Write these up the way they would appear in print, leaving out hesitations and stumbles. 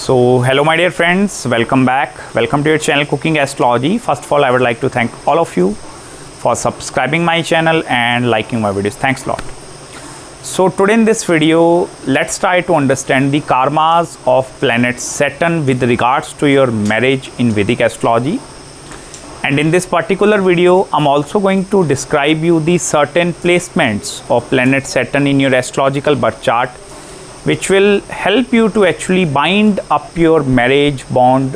So hello my dear friends, welcome back. Welcome to your channel Cooking Astrology. First of all, I would like to thank all of you for subscribing my channel and liking my videos. Thanks a lot. So today in this video, let's try to understand the karmas of planet Saturn with regards to your marriage in Vedic Astrology. And in this particular video, I'm also going to describe you the certain placements of planet Saturn in your astrological birth chart, which will help you to actually bind up your marriage bond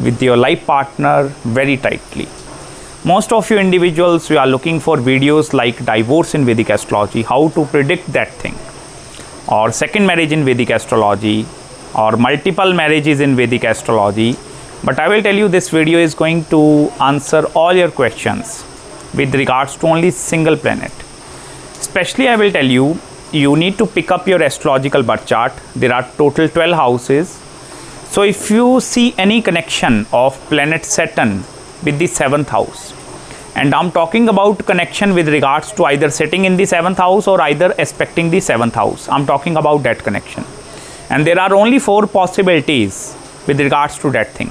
with your life partner very tightly. Most of you individuals, you are looking for videos like divorce in Vedic Astrology, how to predict that thing, or second marriage in Vedic Astrology, or multiple marriages in Vedic Astrology. But I will tell you, this video is going to answer all your questions with regards to only single planet. Especially I will tell you, you need to pick up your astrological birth chart. There are total 12 houses. So if you see any connection of planet Saturn with the 7th house, and I'm talking about connection with regards to either sitting in the 7th house or either aspecting the 7th house, I'm talking about that connection. And there are only 4 possibilities with regards to that thing.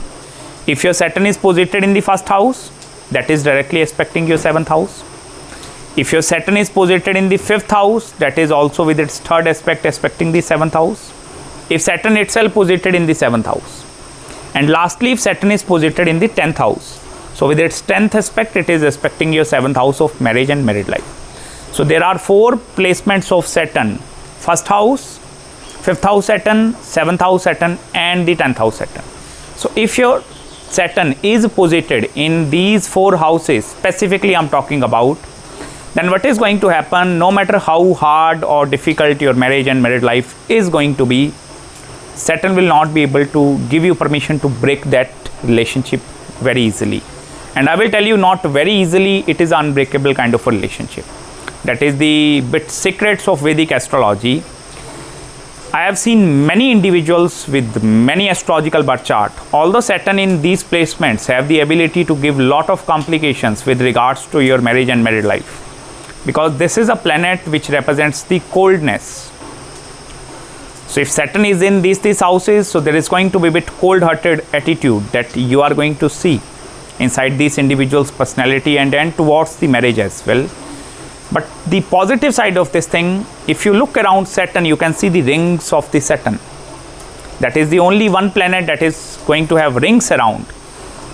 If your Saturn is posited in the 1st house, that is directly aspecting your 7th house. If your Saturn is posited in the 5th house, that is also with its 3rd aspect aspecting the 7th house. If Saturn itself posited in the 7th house. And lastly, if Saturn is posited in the 10th house. So with its 10th aspect, it is aspecting your 7th house of marriage and married life. So there are 4 placements of Saturn: 1st house, 5th house Saturn, 7th house Saturn, and the 10th house Saturn. So if your Saturn is posited in these 4 houses, specifically I'm talking about, then what is going to happen, no matter how hard or difficult your marriage and married life is going to be, Saturn will not be able to give you permission to break that relationship very easily. And I will tell you, not very easily, it is an unbreakable kind of a relationship. That is the bit secrets of Vedic Astrology. I have seen many individuals with many astrological birth chart. Although Saturn in these placements have the ability to give lot of complications with regards to your marriage and married life, because this is a planet which represents the coldness. So if Saturn is in these houses, so there is going to be a bit cold-hearted attitude that you are going to see inside these individuals' personality and towards the marriage as well. But the positive side of this thing, if you look around Saturn, you can see the rings of the Saturn. That is the only one planet that is going to have rings around.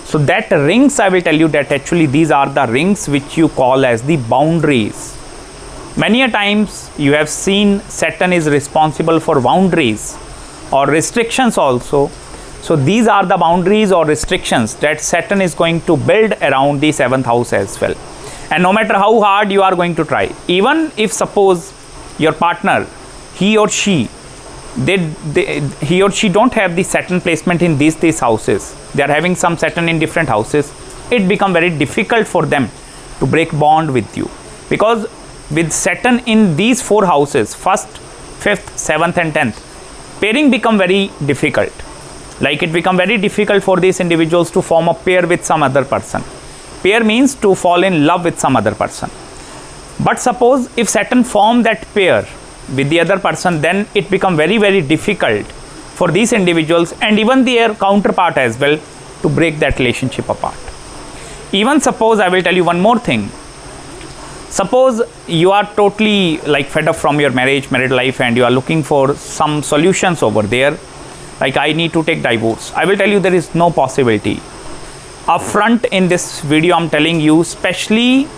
So that rings, I will tell you that actually these are the rings which you call as the boundaries. Many a times you have seen Saturn is responsible for boundaries or restrictions also. So these are the boundaries or restrictions that Saturn is going to build around the 7th house as well. And no matter how hard you are going to try, even if suppose your partner, he or she don't have the Saturn placement in these houses, they are having some Saturn in different houses, it become very difficult for them to break bond with you. Because with Saturn in these 4 houses, 1st, 5th, 7th and 10th, pairing become very difficult. Like it become very difficult for these individuals to form a pair with some other person. Pair means to fall in love with some other person. But suppose if Saturn form that pair with the other person, then it become very, very difficult for these individuals and even their counterpart as well to break that relationship apart. Even suppose, I will tell you one more thing. Suppose you are totally like fed up from your marriage, married life, and you are looking for some solutions over there. Like, I need to take divorce. I will tell you there is no possibility. Upfront in this video, I'm telling you, especially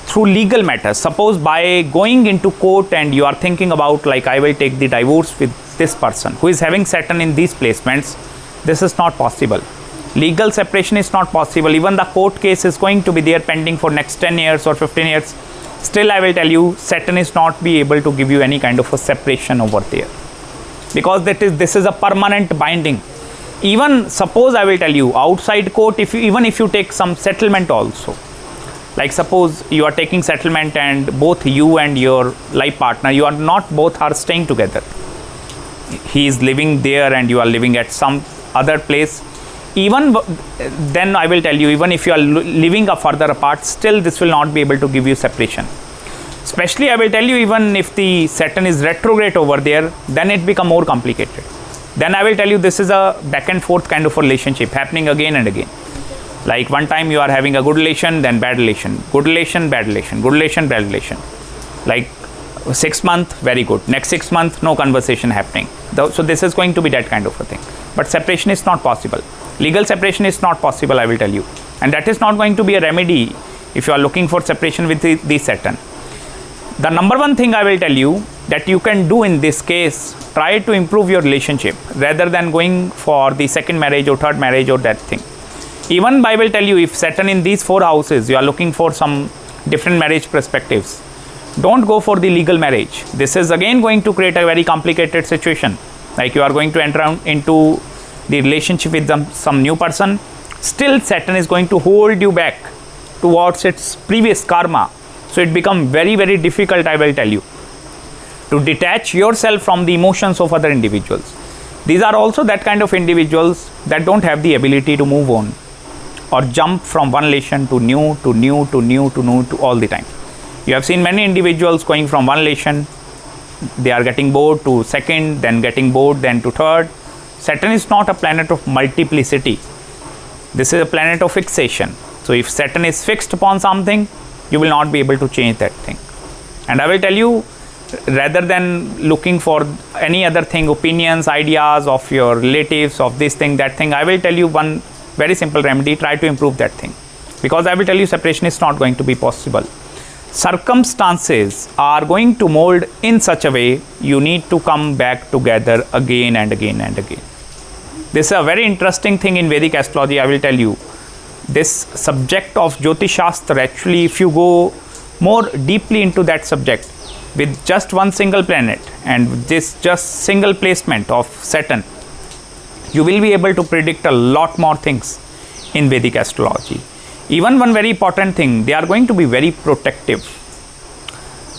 through legal matters. Suppose by going into court and you are thinking about like, I will take the divorce with this person who is having Saturn in these placements, this is not possible. Legal separation is not possible. Even the court case is going to be there pending for next 10 years or 15 years. Still, I will tell you, Saturn is not be able to give you any kind of a separation over there. Because this is a permanent binding. Even suppose, I will tell you, outside court, even if you take some settlement also, like suppose you are taking settlement and both you and your life partner, you are not both are staying together. He is living there and you are living at some other place. Even then, I will tell you, even if you are living further apart, still this will not be able to give you separation. Especially, I will tell you, even if the Saturn is retrograde over there, then it become more complicated. then I will tell you this is a back and forth kind of a relationship happening again and again. Like one time you are having a good relation, then bad relation, good relation, bad relation, good relation, bad relation. Like 6 months, very good. Next 6 months, no conversation happening. So this is going to be that kind of a thing. But separation is not possible. Legal separation is not possible, I will tell you. And that is not going to be a remedy if you are looking for separation with the Saturn. The number one thing I will tell you that you can do in this case, try to improve your relationship rather than going for the second marriage or third marriage or that thing. Even I will tell you, if Saturn in these 4 houses, you are looking for some different marriage perspectives, don't go for the legal marriage. This is again going to create a very complicated situation. Like you are going to enter into the relationship with some new person. Still Saturn is going to hold you back towards its previous karma. So it becomes very, very difficult, I will tell you, to detach yourself from the emotions of other individuals. These are also that kind of individuals that don't have the ability to move on or jump from one relation to new, to new, to new, to new, to all the time. You have seen many individuals going from one relation, they are getting bored to second, then getting bored, then to third. Saturn is not a planet of multiplicity. This is a planet of fixation. So if Saturn is fixed upon something, you will not be able to change that thing. And I will tell you, rather than looking for any other thing, opinions, ideas of your relatives, of this thing, that thing, I will tell you one very simple remedy: try to improve that thing. Because I will tell you, separation is not going to be possible. Circumstances are going to mold in such a way you need to come back together again and again and again. This is a very interesting thing in Vedic astrology, I will tell you. This subject of Jyotish Shastra, actually, if you go more deeply into that subject, with just one single planet and this just single placement of Saturn, you will be able to predict a lot more things in Vedic astrology. Even one very important thing, they are going to be very protective.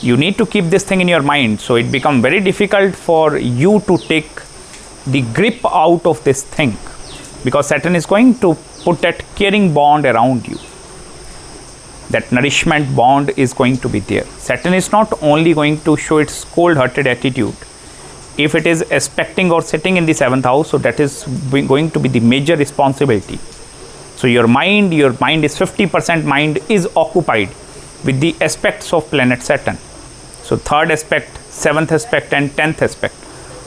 You need to keep this thing in your mind, so it becomes very difficult for you to take the grip out of this thing, because Saturn is going to put that caring bond around you. That nourishment bond is going to be there. Saturn is not only going to show its cold-hearted attitude. If it is aspecting or sitting in the 7th house, so that is going to be the major responsibility. So your mind is 50% mind is occupied with the aspects of planet Saturn. So 3rd aspect, 7th aspect and 10th aspect.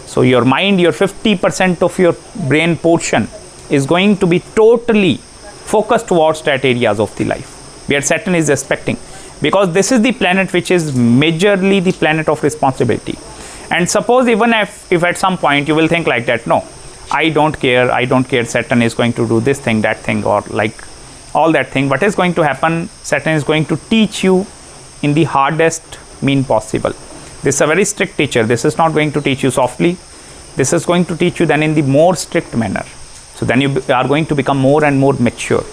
So your mind, your 50% of your brain portion is going to be totally focused towards that areas of the life where Saturn is aspecting, because this is the planet which is majorly the planet of responsibility. And suppose even if at some point you will think like that, no, I don't care, Saturn is going to do this thing, that thing, or like all that thing. What is going to happen? Saturn is going to teach you in the hardest mean possible. This is a very strict teacher. This is not going to teach you softly. This is going to teach you then in the more strict manner. So then you are going to become more and more mature.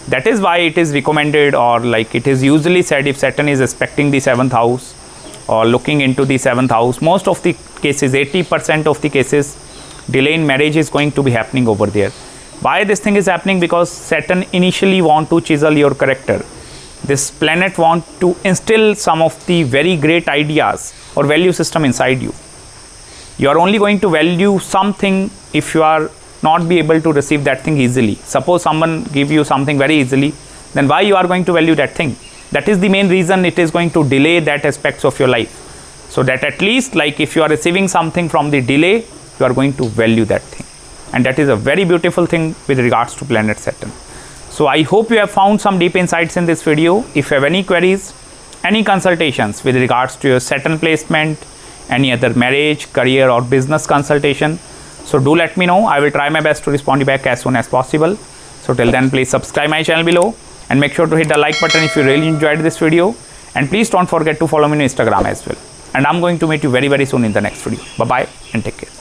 That is why it is recommended, or like it is usually said, if Saturn is aspecting the 7th house or looking into the 7th house, most of the cases, 80% of the cases, delay in marriage is going to be happening over there. Why this thing is happening? Because Saturn initially want to chisel your character. This planet want to instill some of the very great ideas or value system inside you. You are only going to value something if you are not be able to receive that thing easily. Suppose someone give you something very easily, then why you are going to value that thing? That is the main reason it is going to delay that aspects of your life. So that at least, like if you are receiving something from the delay, you are going to value that thing. And that is a very beautiful thing with regards to planet Saturn. So I hope you have found some deep insights in this video. If you have any queries, any consultations with regards to your Saturn placement, any other marriage, career or business consultation, so do let me know. I will try my best to respond you back as soon as possible. So till then, please subscribe my channel below and make sure to hit the like button if you really enjoyed this video. And please don't forget to follow me on Instagram as well. And I'm going to meet you very, very soon in the next video. Bye-bye and take care.